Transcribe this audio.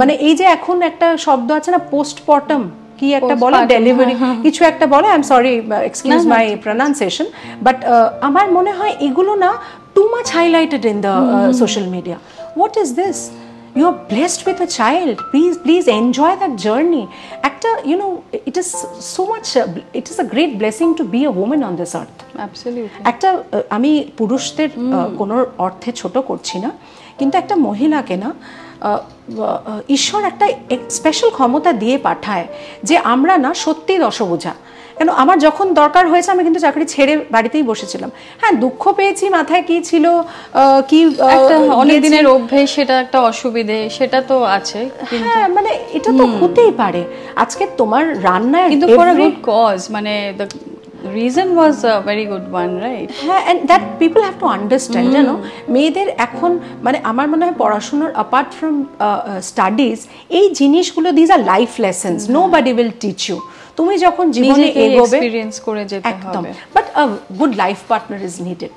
মানে এই যে এখন একটা শব্দ আছে না পোস্টমর্টম কি একটা বলে ডেলিভারি কিছু একটা বলে I am sorry excuse my pronunciation but আমার মনে হয় এগুলো না too much highlighted in the social media what is this you are blessed with a child please enjoy that journey একটা you know it is so much it is a great blessing to be a woman on this earth absolutely একটা আমি পুরুষদের কোনো অর্থে ছোট করছি না কিন্তু একটা মহিলাকে না ঈশ্বর একটা স্পেশাল ক্ষমতা দিয়ে পাঠায় যে আমরা না সত্যি দশভুজা কেন আমার যখন দরকার হয়েছে আমি কিন্তু চাকরি ছেড়ে বাড়িতেই বসেছিলাম হ্যাঁ দুঃখ পেয়েছি মাথায় কি ছিল কি একটা অনেক দিনের অভ্যেস সেটা একটা অসুবিধে সেটা তো আছে হ্যাঁ মানে এটা তো হতেই পারে আজকে তোমার রান্না কিন্তু ফর আ গুড কজ মানে the reason was a very good one right and that people have to understand you know মেয়েদের এখন মানে আমার মনে হয় পড়াশোনার apart from studies এই জিনিসগুলো these are life lessons nobody will teach you তুমি যখন জীবনে এগোবে এক্সপেরিয়েন্স করে যেতে হবে but a good life partner is needed